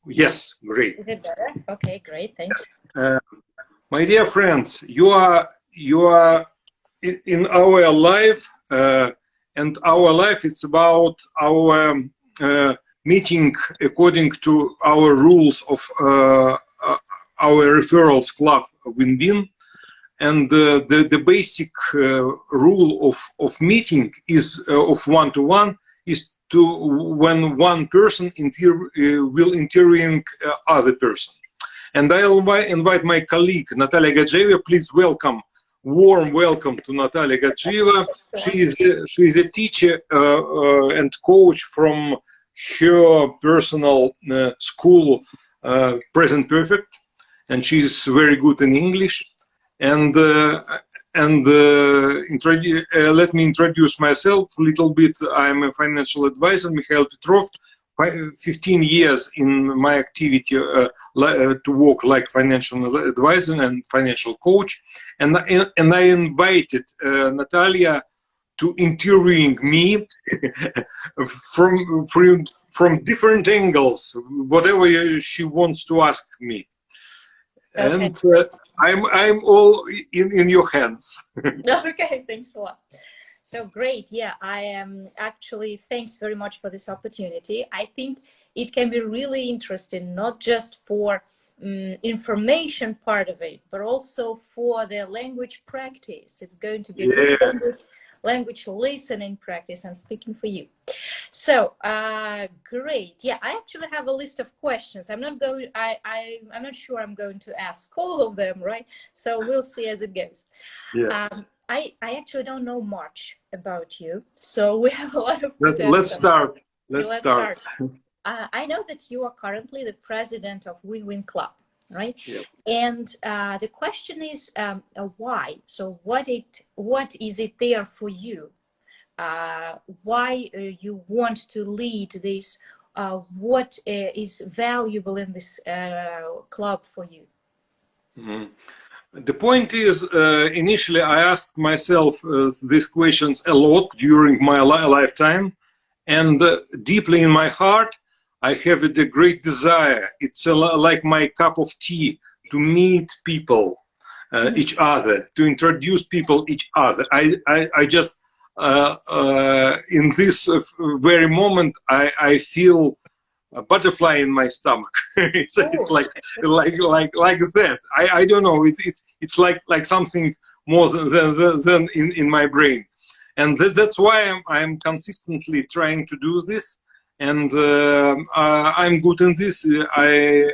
Yes, great. Is it better? Okay, great, thanks. My dear friends, you are in our life, and our life is about our meeting according to our rules of our referrals club Win-Win. And the basic rule of meeting is of one-to-one is to when one person will interviewing other person. And I'll invite my colleague Natalia Gadzhieva. Please welcome, warm welcome to Natalia Gadzhieva. She is a teacher and coach from her personal school, Present Perfect, and she's very good in English. And let me introduce myself a little bit. I'm a financial advisor, Mikhail Petrov. 15 years in my activity to work like financial advisor and financial coach. And I invited Natalia to interviewing me from different angles, whatever she wants to ask me. Okay. And I'm all in your hands. Okay, thanks a lot. So great. Yeah, I am actually, thanks very much for this opportunity. I think it can be really interesting, not just for information part of it, but also for the language practice. It's going to be good language listening practice and speaking for you. So great. Yeah, I actually have a list of questions. I'm not going, I'm not sure I'm going to ask all of them, right? So we'll see as it goes. Yeah. I actually don't know much about you, so we have a lot of Let's start. Let's start. I know that you are currently the president of Win-Win Club, right? Yep. And the question is why? So what is it there for you? Why you want to lead this? What is valuable in this club for you? Mm-hmm. The point is, initially I asked myself these questions a lot during my lifetime, and deeply in my heart, I have a great desire. It's like my cup of tea to meet people, each other, to introduce people each other. I just, in this very moment, I feel a butterfly in my stomach. it's like that. I don't know. It's like something more than in my brain, and that's why I'm consistently trying to do this, and I'm good in this. I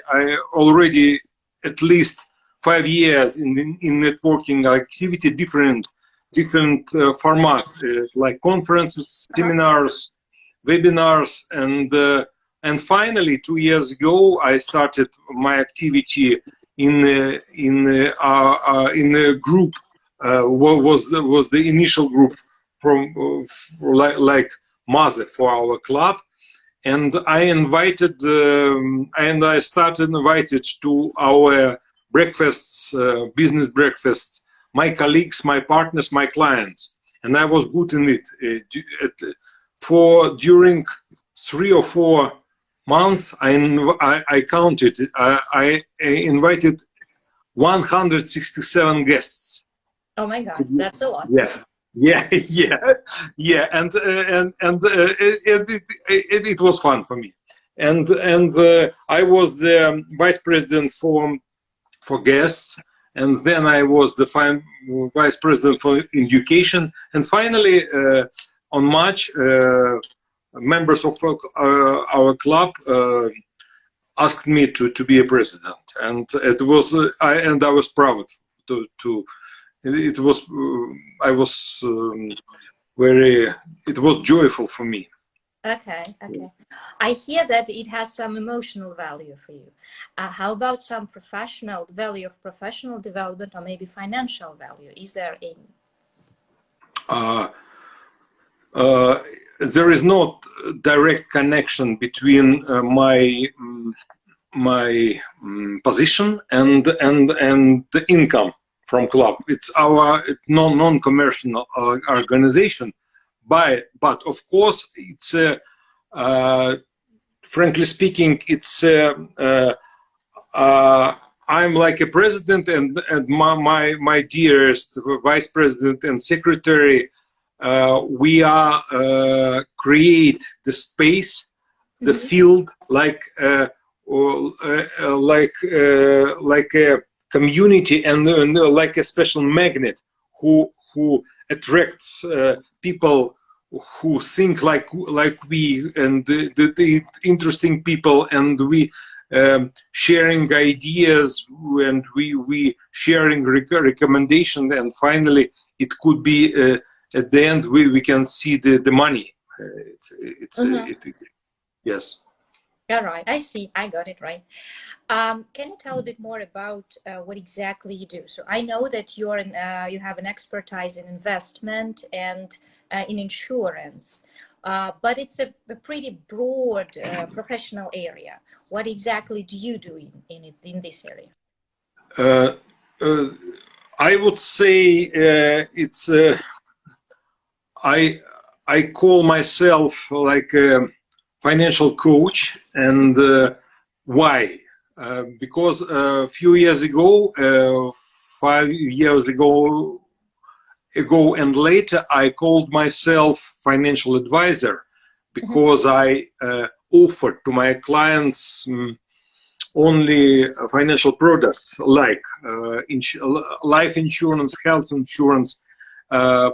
already at least 5 years in networking activity, different formats like conferences, seminars, webinars, and finally, 2 years ago, I started my activity in a group. Was the initial group from like Mother for our club, and I invited and I started invited to our breakfasts, business breakfasts, my colleagues, my partners, my clients, and I was good in it. During 3 or 4 months, I counted. I invited 167 guests. Oh my God, that's a lot. Yeah, and it was fun for me. And I was the vice president for guests, and then I was the vice president for education, and finally on March. Members of our club asked me to be a president, and it was I was proud to. It was I was it was joyful for me. Okay. I hear that it has some emotional value for you. How about some professional value of professional development, or maybe financial value? Is there any? There is no direct connection between my position and the income from club. It's our non-commercial organization, but of course it's frankly speaking, it's I'm like a president, and my dearest vice president and secretary, we are create the space, the field, like a community, and like a special magnet who attracts people who think like we, and the interesting people, and we sharing ideas, and we sharing recommendation, and finally it could be at the end we can see the money. Yes. All right, I see. I got it right. Can you tell a bit more about what exactly you do? So I know that you're you have an expertise in investment and in insurance, but it's a pretty broad professional area. What exactly do you do in this area? I would say it's I call myself like a financial coach, and why? Because a few years ago, 5 years ago and later, I called myself financial advisor, because I offered to my clients only financial products like life insurance, health insurance,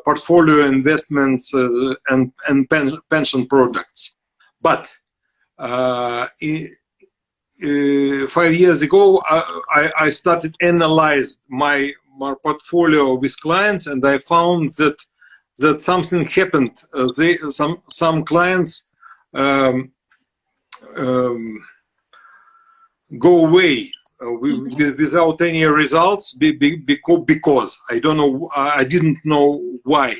portfolio investments, and pension products. But 5 years ago, I started analyze my portfolio with clients, and I found that something happened. Some clients go away without any results because I don't know. I didn't know why.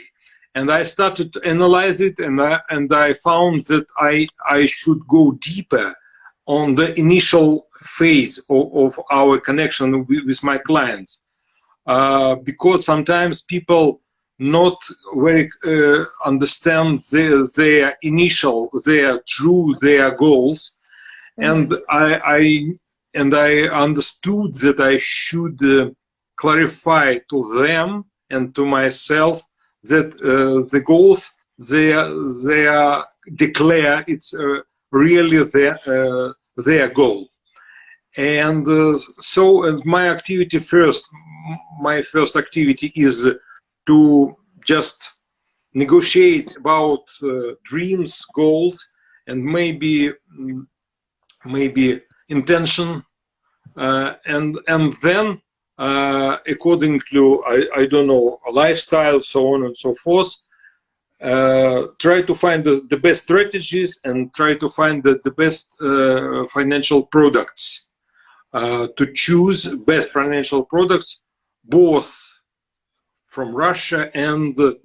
And I started to analyze it, and I found that I should go deeper on the initial phase of our connection with my clients, because sometimes people not very understand their goals, and I understood that I should clarify to them and to myself that the goals they declare, it's really their goal. And so my activity my first activity is to just negotiate about dreams, goals, and maybe intention, and then according to I don't know, a lifestyle, so on and so forth, try to find the best strategies, and try to find the best financial products, to choose best financial products, both from Russia and the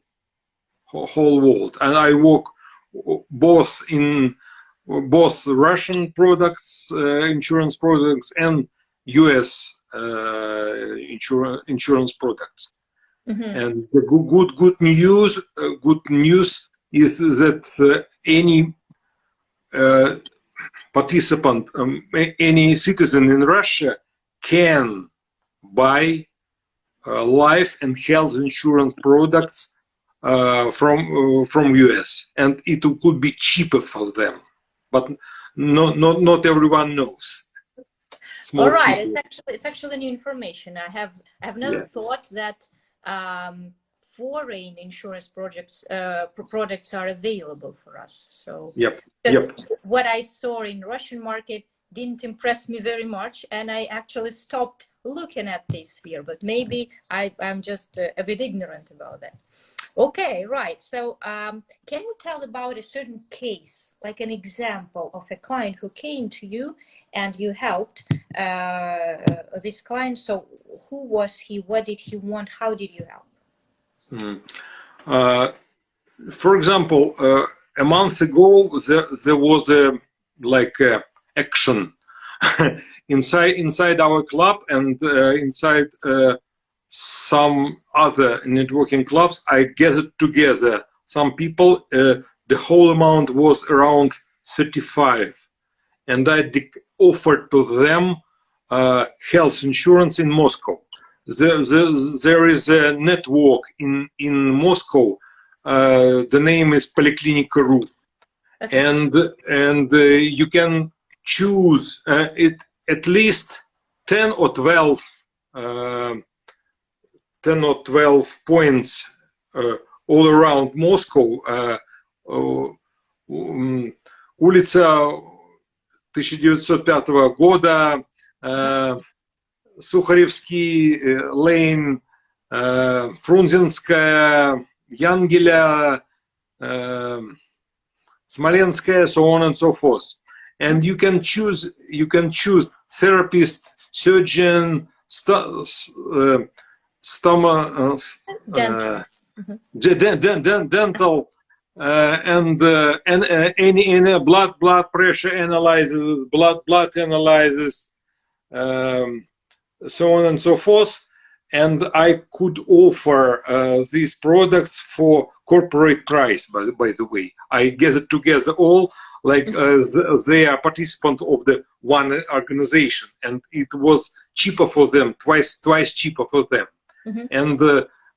whole world. And I work both in Russian products, insurance products, and US insurance products. And the good news is that any participant, any citizen in Russia can buy life and health insurance products from US, and it could be cheaper for them, but not everyone knows. All right, it's actually new information. I have never thought that foreign insurance products are available for us. So what I saw in Russian market didn't impress me very much, and I actually stopped looking at this here. But maybe I'm just a bit ignorant about that. Okay, right. So can you tell about a certain case, like an example of a client who came to you and you helped this client? So who was he? What did he want? How did you help? For example, a month ago, there was a action inside our club, and inside some other networking clubs. I gathered together some people. The whole amount was around 35, and I offered to them health insurance in Moscow. There is a network in Moscow. The name is Poliklinika.ru, and you can choose it at least 10 or 12 points all around Moscow. Улица 1905 года, Сухаревский лейн, Фрунзенская, Янгеля, Smolenskaya, so on and so forth. And you can choose therapist, surgeon, dental, and any blood pressure analysis, blood analysis, so on and so forth. And I could offer these products for corporate price. By the way, I gathered together all like they are participant of the one organization, and it was cheaper for them, twice cheaper for them. And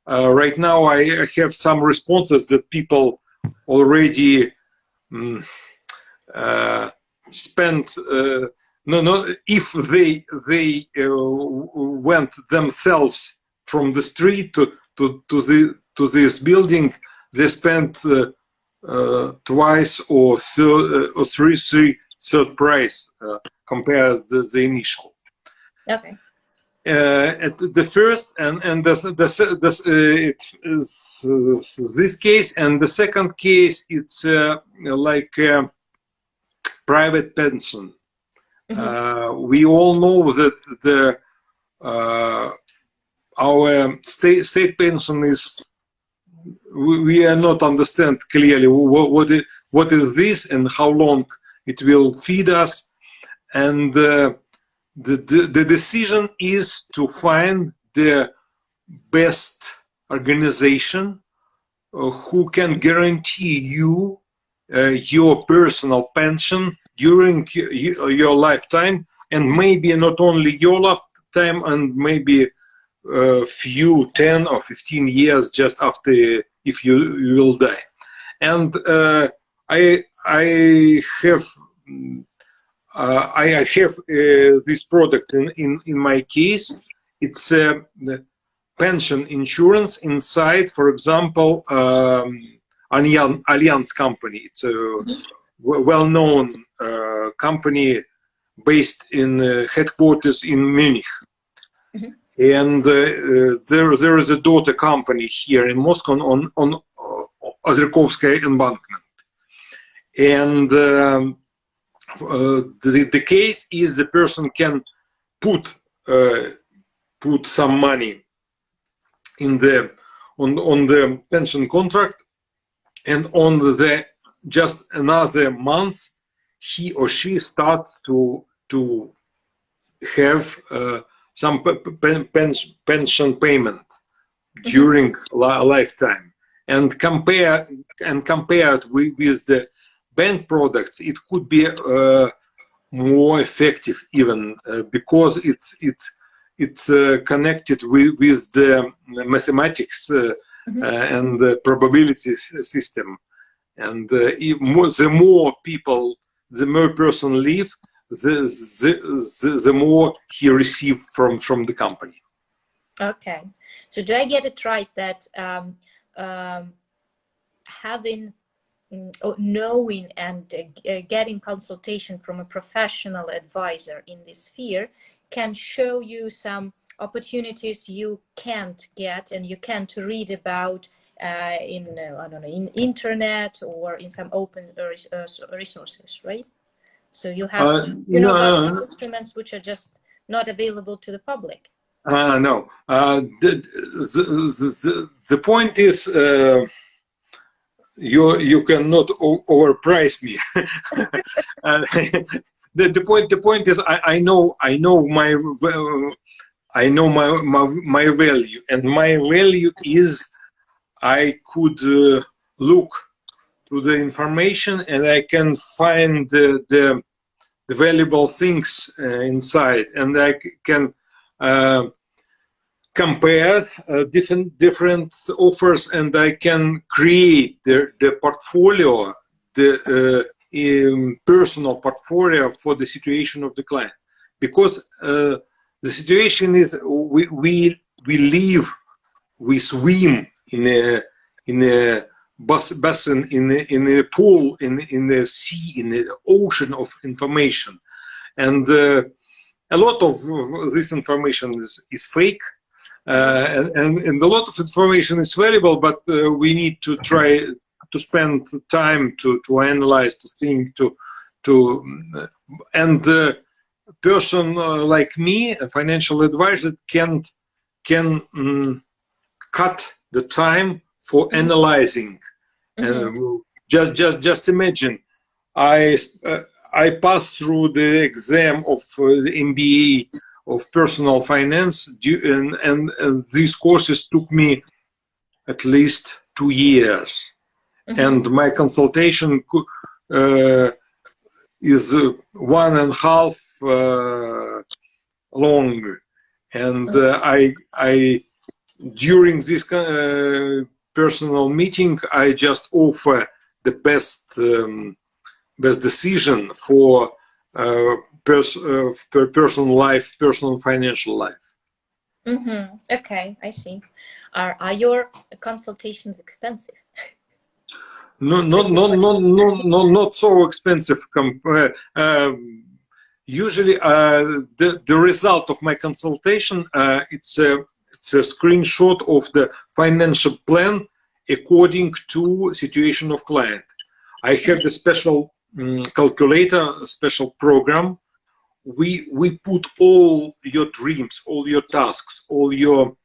right now I have some responses that people already spent. If they went themselves from the street to this building, they spent twice or three third price compared to the initial. Okay. At the first and this case, and the second case, it's like a private pension. We all know that our state pension is, we are not understand clearly what is this and how long it will feed us, and the decision is to find the best organization who can guarantee you your personal pension during your lifetime, and maybe not only your lifetime, and maybe few 10 or 15 years just after, if you will die. And I have this product in my case. It's the pension insurance inside, for example, Allianz company. It's a well-known company based in headquarters in Munich. And there is a daughter company here in Moscow on Ozerkovskaya embankment. And the case is the person can put some money in the on the pension contract, and on the just another month he or she start to have some pension payment during lifetime, and compared with the bank products, it could be more effective even because it's connected with the mathematics and the probability system, and the more people, the more person live, the more he received from the company. Okay, so do I get it right that having knowing and getting consultation from a professional advisor in this sphere can show you some opportunities you can't get and you can't read about in I don't know, in internet or in some open resources, right? So you have those instruments which are just not available to the public. No, the point is you cannot overprice me. The point is I know my value, and my value is I could look to the information and I can find the the valuable things inside, and I can compare different offers, and I can create the portfolio, the personal portfolio for the situation of the client, because the situation is we live, we swim in a basin, in a pool, in the sea, in the ocean of information, and a lot of this information is fake, and a lot of information is valuable, but we need to try to spend time to analyze, to think, and a person like me, a financial advisor, can cut the time for analyzing. And just imagine, I passed through the exam of the MBA of personal finance, and these courses took me at least 2 years. And my consultation is 1.5 long, and I during this personal meeting, I just offer the best decision for personal life, personal financial life. Okay, I see. Are your consultations expensive? No, not so expensive. Usually, the result of my consultation, it's a screenshot of the financial plan according to situation of client. I have the special calculator, a special program. We put all your dreams, all your tasks, all your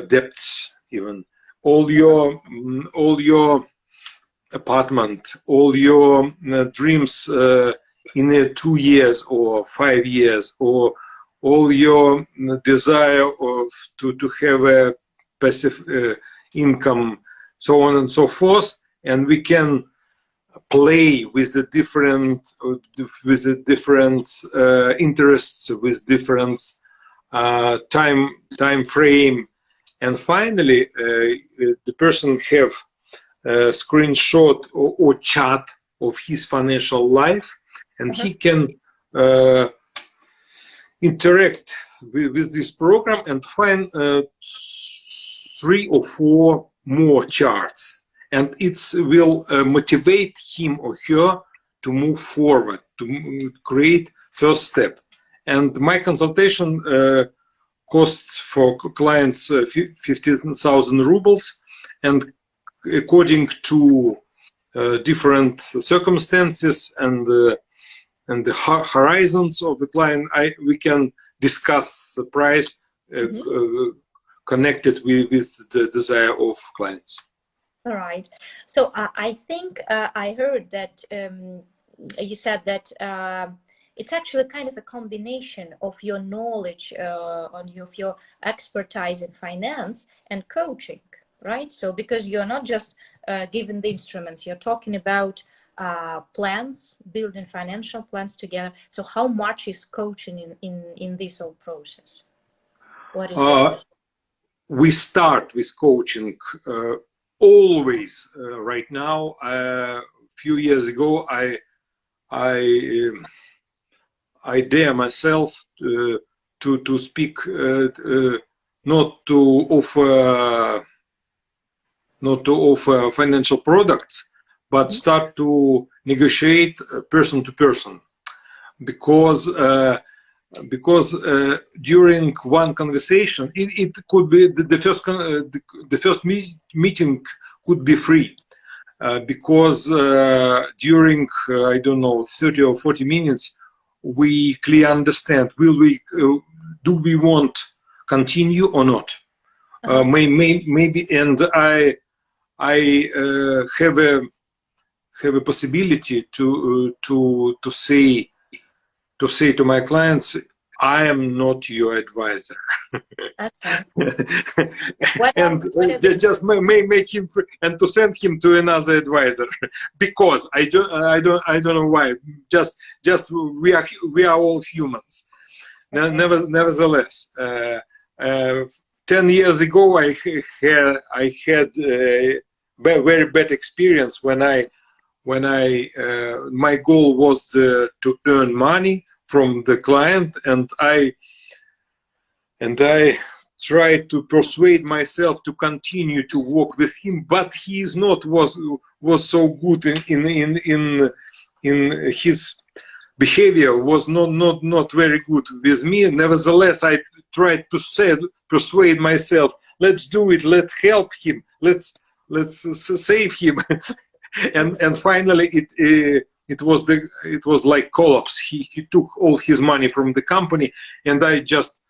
debts, even all your apartment, all your dreams in 2 years or 5 years, or all your desire to have a passive income, so on and so forth, and we can play with the different interests, with different time frame, and finally the person have a screenshot or chart of his financial life, and he can interact with this program and find 3 or 4 more charts, and it will motivate him or her to move forward, to create first step. And my consultation costs for clients 15,000 rubles, and according to different circumstances and the horizons of the client, we can discuss the price connected with the desire of clients. All right. So I think I heard that you said that it's actually kind of a combination of your knowledge of your expertise in finance and coaching, right? So because you're not just giving the instruments, you're talking about plans, building financial plans together. So how much is coaching in this whole process? What is that? We start with coaching always. Right now, a few years ago, I dare myself to speak, not to offer financial products, but start to negotiate person to person, because during one conversation, it could be the first meeting could be free, because during I don't know 30 or 40 minutes we clearly understand do we want continue or not. Maybe, and I have a possibility to say to my clients, I am not your advisor. Okay. And just make him and to send him to another advisor because I don't know why. Just we are all humans. Okay. Nevertheless, 10 years ago I had a very bad experience when my goal was to earn money from the client, and I tried to persuade myself to continue to work with him, but he is not was so good in his behavior, was not very good with me. Nevertheless, I tried to persuade myself, let's do it, let's help him, let's save him. and finally it was like collapse. He took all his money from the company, and I just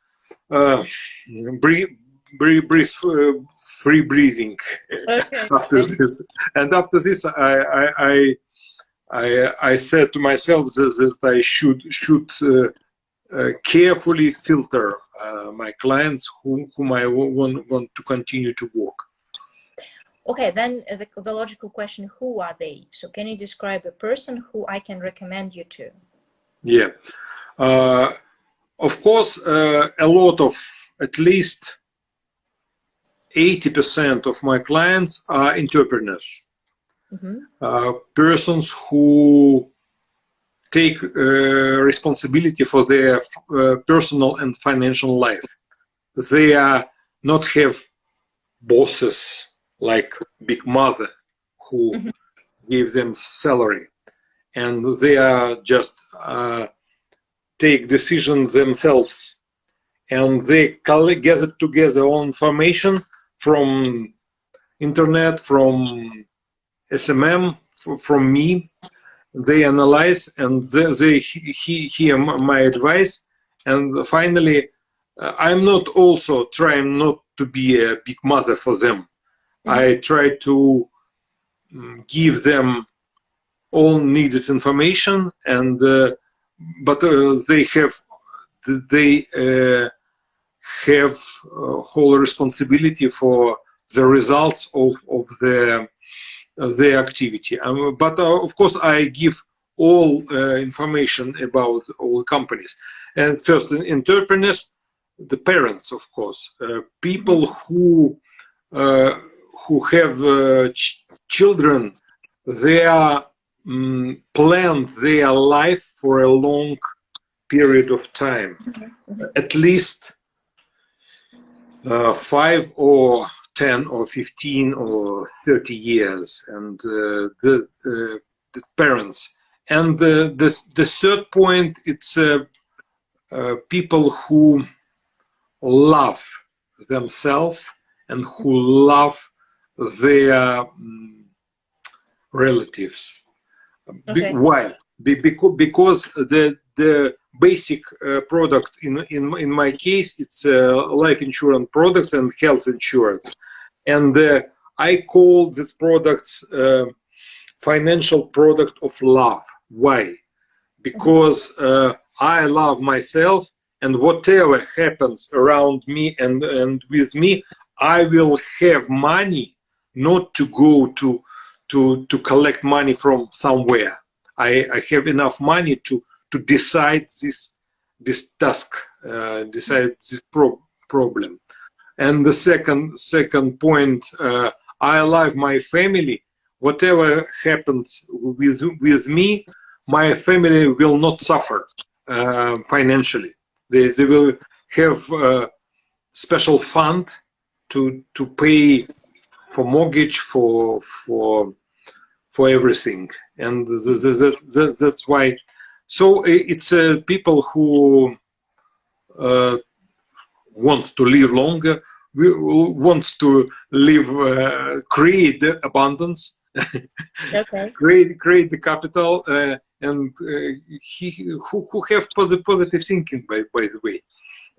breathe free breathing. Okay. After this. And after this I said to myself that I should carefully filter my clients whom I want to continue to work. Okay, then the logical question, who are they? So can you describe a person who I can recommend you to? Yeah. Of course, a lot of, at least 80% of my clients are entrepreneurs. Mm-hmm. Persons who take responsibility for their personal and financial life. They are not have bosses like Big Mother who mm-hmm. give them salary, and they are just take decisions themselves, and they gather together all information from internet, from SMM, from me. They analyze and they hear my advice, and finally I'm not also trying not to be a big mother for them. Mm-hmm. I try to give them all needed information, and but they have whole responsibility for the results of their activity. But of course I give all information about all companies. And first, entrepreneurs, the parents, of course, people who have children. They are planned their life for a long period of time, mm-hmm. at least 5 or 10 or 15 or 30 years, and the parents. And the third point, it's people who love themselves and who love their relatives. Okay. Why? Because the basic product in my case, it's life insurance products and health insurance, and I call these products financial product of love. Why? Because I love myself, and whatever happens around me and with me, I will have money, not to go to collect money from somewhere. I have enough money to decide this task, decide this problem. And the second point, I love my family. Whatever happens with me, my family will not suffer financially. They will have a special fund to pay for mortgage, for everything, and that's why. So it's people who wants to live longer, wants to live, create abundance, okay. create the capital, and who have positive thinking, by the way.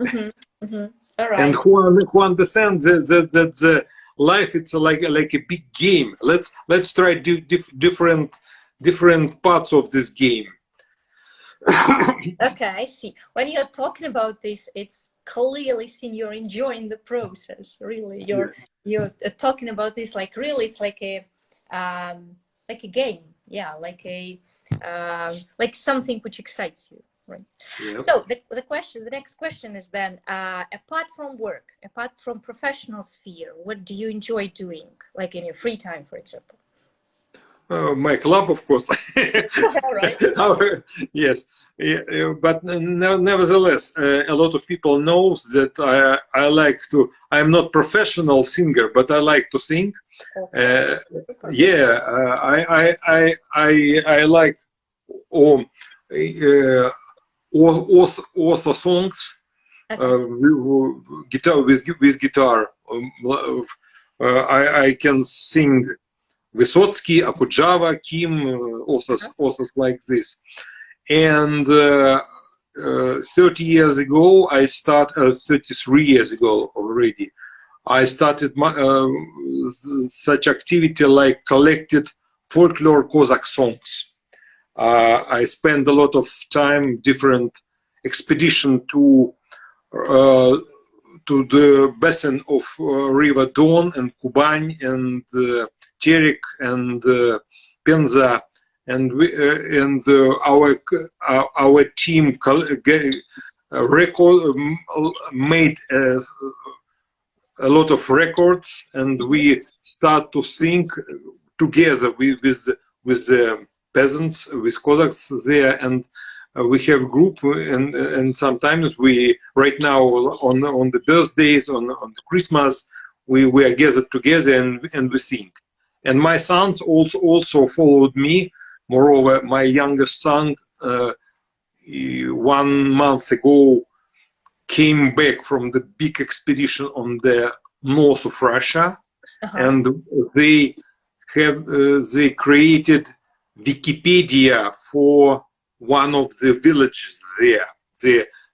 Mm-hmm. Mm-hmm. All right. And who understand that life, it's like a big game. Let's try different parts of this game. Okay, I see. When you're talking about this, it's clearly seen you're enjoying the process. Really, you're talking about this like really, it's like a game. Yeah, like something which excites you, right? Yep. So the next question is then, apart from work, apart from professional sphere, what do you enjoy doing, like in your free time, for example? My club, of course. All right. Yes, yeah, but nevertheless, a lot of people knows that I like to. I'm not professional singer, but I like to sing. Okay. Yeah, I like all author songs, guitar with guitar. I can sing Vysotsky, Akujava, Kim, authors like this. And 30 years ago, 33 years ago already, I started such activity like collected folklore Cossack songs. I spent a lot of time, different expedition to the basin of River Don and Kubань and Terek and Penza, and our team made a lot of records, and we start to think together with the peasants, with Cossacks there, and we have group, and sometimes we, right now on the birthdays, on the Christmas, we are gathered together and we sing. And my sons also followed me. Moreover, my youngest son 1 month ago came back from the big expedition on the north of Russia, and they created Wikipedia for one of the villages there.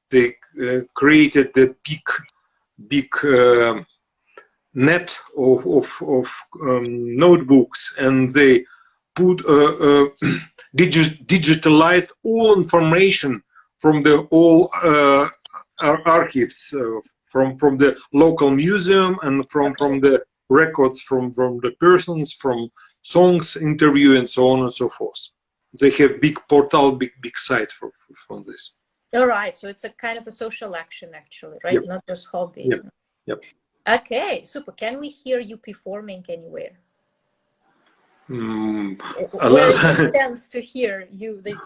They created the big net of notebooks, and they put digitalized all information from the all archives from the local museum and from the records from the persons, from songs, interview, and so on and so forth. They have big portal, big site for this. All right, so it's a kind of a social action, actually, right? Yep. Not just hobby. Yep. Okay, super. Can we hear you performing anywhere? Where is the chance to hear you this,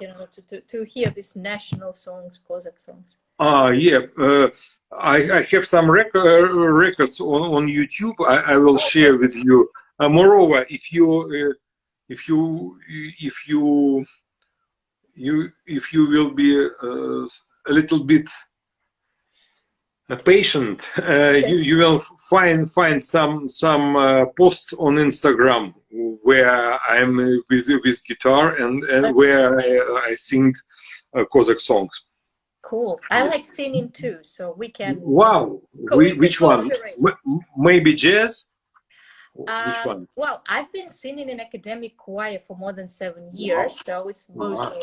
to hear these national songs, Cossack songs? Yeah, I have some records on YouTube. I will share with you. Moreover, if you will be a little bit patient, you will find some posts on Instagram where I'm with guitar and where I sing Cossack songs. Cool. I like singing too, so we can. Wow. Which one? Maybe jazz? Which one? Well, I've been singing in academic choir for more than 7 years, so it's mostly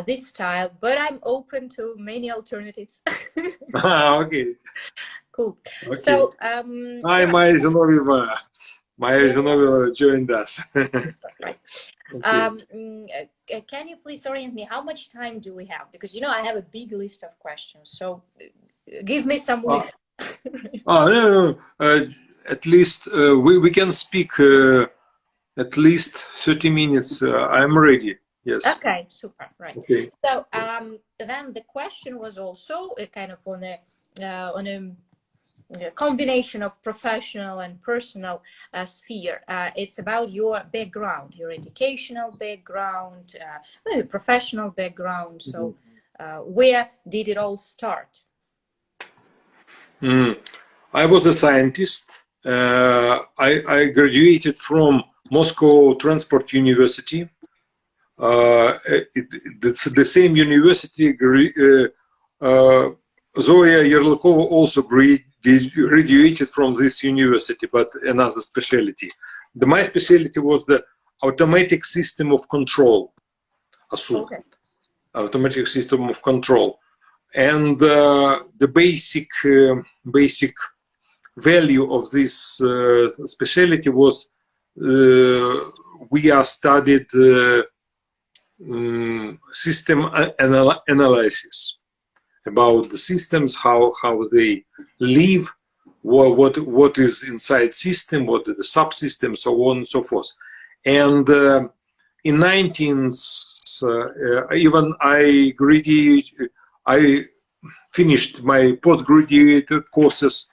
this style, but I'm open to many alternatives. Okay. Cool. Okay. So, Hi, Maya Zinoveva. Maya Zinoveva joined us. Right. Okay. Can you please orient me? How much time do we have? Because I have a big list of questions, so give me some week. No. At least we can speak at least 30 minutes. I'm ready. Yes. Okay, super. Right. Okay. So then the question was also kind of on a combination of professional and personal sphere. It's about your background, your educational background, maybe professional background. So where did it all start? I was a scientist. I graduated from Moscow Transport University. It's the same university. Zoya Yerlakova also graduated from this university, but another specialty. My specialty was the automatic system of control, ASU. Okay. automatic system of control. And the basic value of this specialty was we are studied system analysis about the systems, how they live, what is inside system, what are the subsystems, so on and so forth. And in 19th, even I finished my postgraduate courses,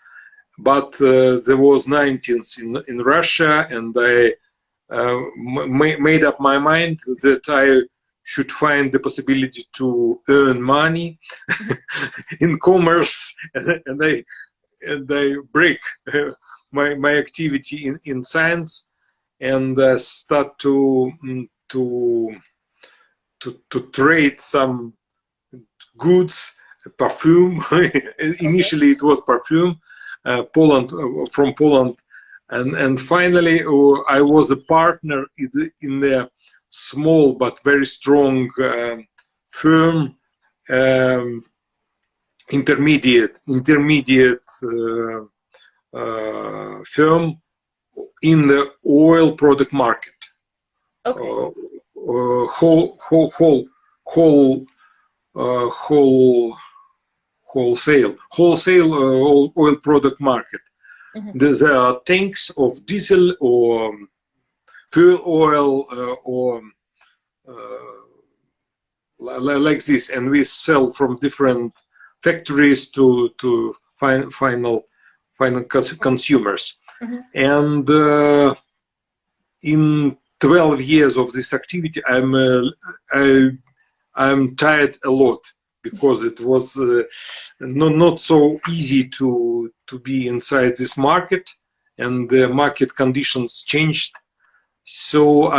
but there was 19th in Russia, and I made up my mind that I should find the possibility to earn money in commerce, and I break my activity in science and start to trade some goods, perfume. Initially it was perfume, from Poland, and finally I was a partner in the small but very strong firm, intermediate firm in the oil product market. Okay. Wholesale oil product market. There are tanks of diesel or fuel oil or like this, and we sell from different factories to final consumers. And in 12 years of this activity, I'm tired a lot, because it was not so easy to be inside this market, and the market conditions changed. So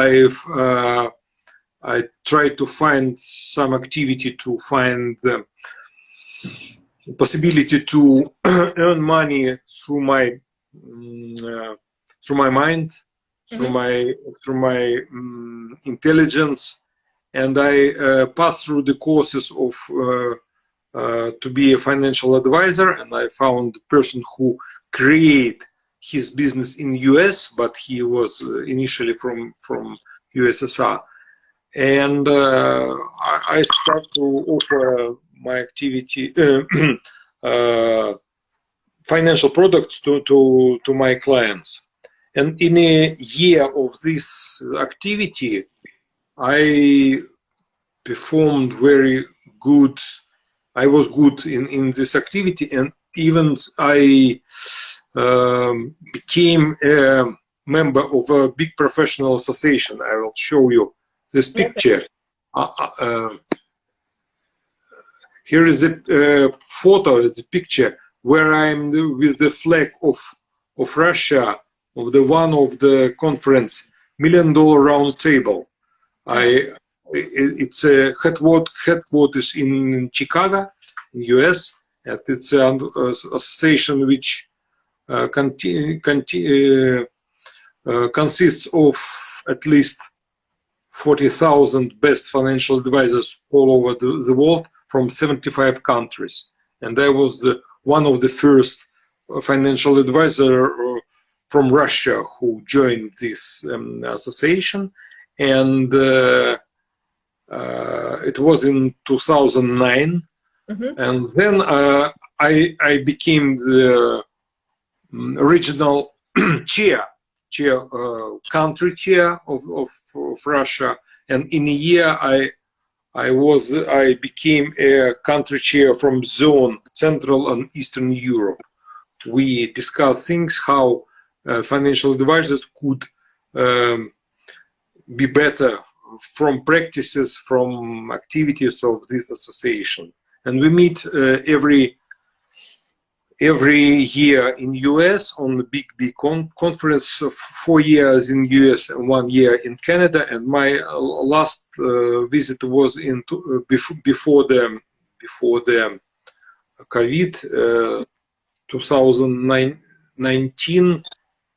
I tried to find some activity to find the possibility to earn money through my mind, through my intelligence. And I passed through the courses of to be a financial advisor, and I found a person who created his business in US, but he was initially from USSR. And I started to offer my activity, financial products to my clients. And in a year of this activity, I performed very good. I was good in this activity, and even I became a member of a big professional association. I will show you this picture. Here is the photo, the picture where I'm with the flag of Russia, of the one of the conference, $1 Million Round Table. It's a headquarters in Chicago, in US, and it's an association which consists of at least 40,000 best financial advisors all over the world from 75 countries. And I was one of the first financial advisor from Russia who joined this association. And it was in 2009. And then I became the regional country chair of Russia, and in a year I became a country chair from zone Central and Eastern Europe. We discussed things how financial advisors could be better from practices, from activities of this association, and we meet every year in US on the big conference, 4 years in US and 1 year in Canada. And my last visit was in before the COVID, 2019.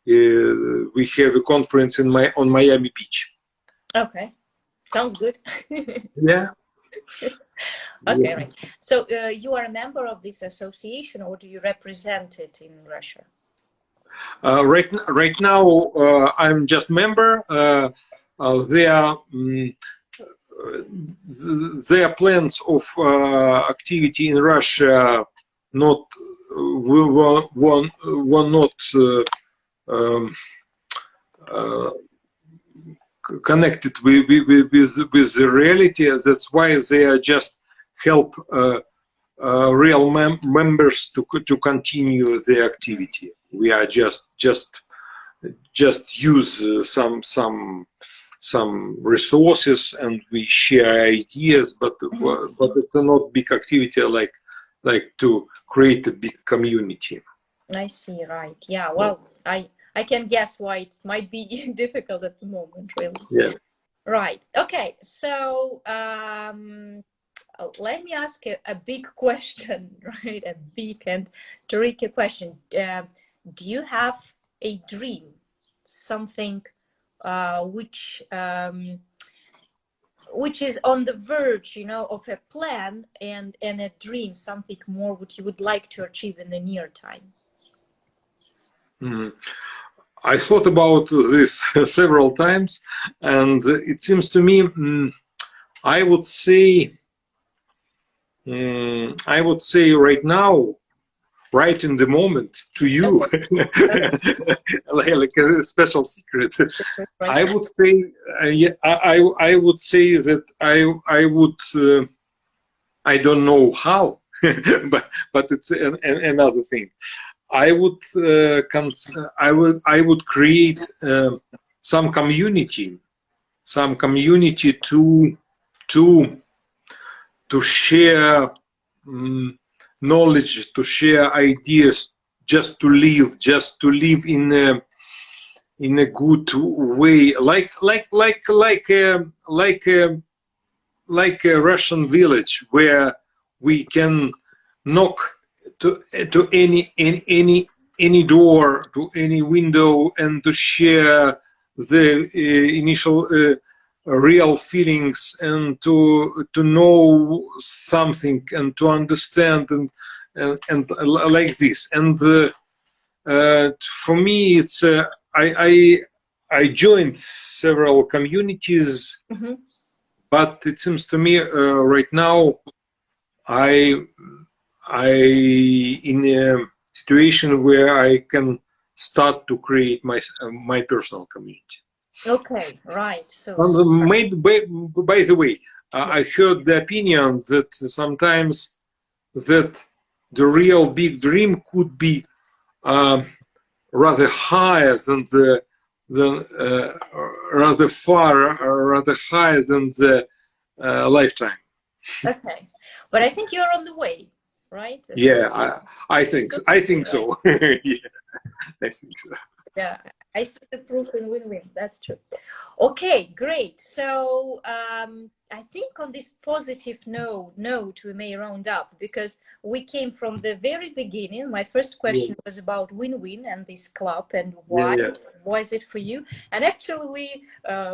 We have a conference on Miami Beach. Okay, sounds good. Yeah. Okay, Yeah. right. So you are a member of this association, or do you represent it in Russia? Right now, I'm just member. Their plans of activity in Russia not were not um, uh, connected with the reality. That's why they are just help real members to continue the activity. We are just use some resources, and we share ideas, but it's not big activity like to create a big community. I see, right. Yeah, well, I can guess why it might be difficult at the moment, really. Yeah. Right. Okay, so let me ask a big question, right? A big and tricky question. Do you have a dream, something which is on the verge, you know, of a plan and a dream, something more what you would like to achieve in the near time? I thought about this several times, and it seems to me I would say right now, right in the moment, to you, like a special secret. I would say, I would say that I would, I don't know how, but it's another thing. I would create some community to share knowledge, to share ideas, just to live in a good way, like a Russian village where we can knock to any door, to any window, and to share the initial real feelings, and to know something, and to understand, and like this. And for me, it's I joined several communities, but it seems to me right now I in a situation where I can start to create my personal community. Okay, right. So maybe, by the way, I heard the opinion that sometimes that the real big dream could be rather higher than rather higher than the lifetime. Okay, but I think you're on the way, right? Yeah, I think so. Yeah, I think so. Yeah, I see the proof in win-win. That's true. Okay, great. So I think on this positive note, we may round up, because we came from the very beginning. My first question was about win-win and this club, and why was it for you? And actually, we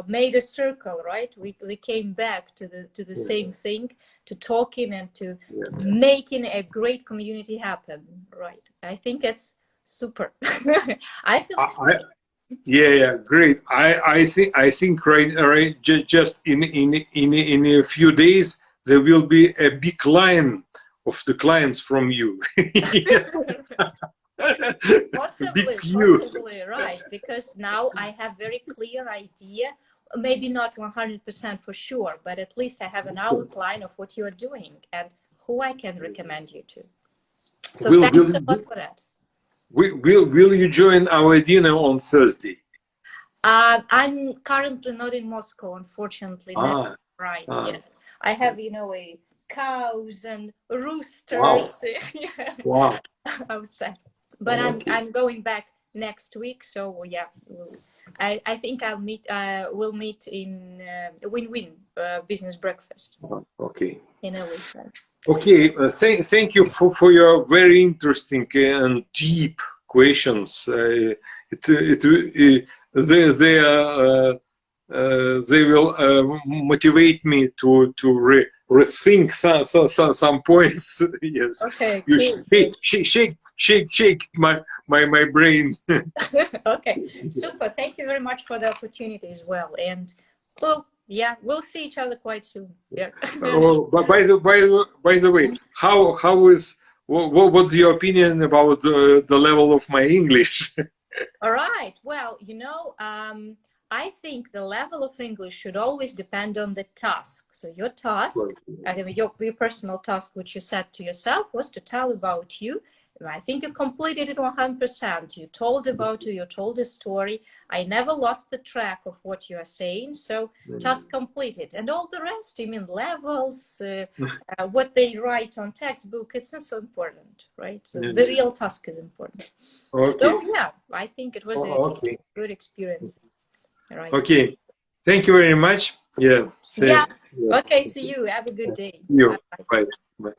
made a circle, right? We came back to the same thing, to talking and to making a great community happen, right? I think it's super. I feel great. I think right just in a few days there will be a big line of the clients from you. Possibly, right? Because now I have very clear idea, maybe not 100% for sure, but at least I have an outline of what you are doing and who I can recommend you to. So thanks a lot for that. Will you join our dinner on Thursday? I'm currently not in Moscow, unfortunately. Right. Yeah. I have, a cows and roosters. Wow. Outside. But I'm going back next week, so yeah. I think we'll meet in Win-Win business breakfast. Okay. In a week. Okay, thank you for your very interesting and deep questions. They will motivate me to rethink some points. Yes. Okay, You cool. shake my brain. Okay, super. Thank you very much for the opportunity as well. And well, yeah, we'll see each other quite soon. Yeah. Oh, but by the way, what's your opinion about the level of my English? All right. Well, I think the level of English should always depend on the task. So your task, your personal task, which you set to yourself, was to tell about you. I think you completed it 100%. You told about you told a story. I never lost the track of what you are saying. So task completed. And all the rest, levels, what they write on textbook, it's not so important, right? So the real task is important. Okay. So yeah, I think it was a good experience. All right. Okay. Thank you very much. Yeah. Yeah. Okay. See you. Have a good day. You. Bye. Bye. Bye.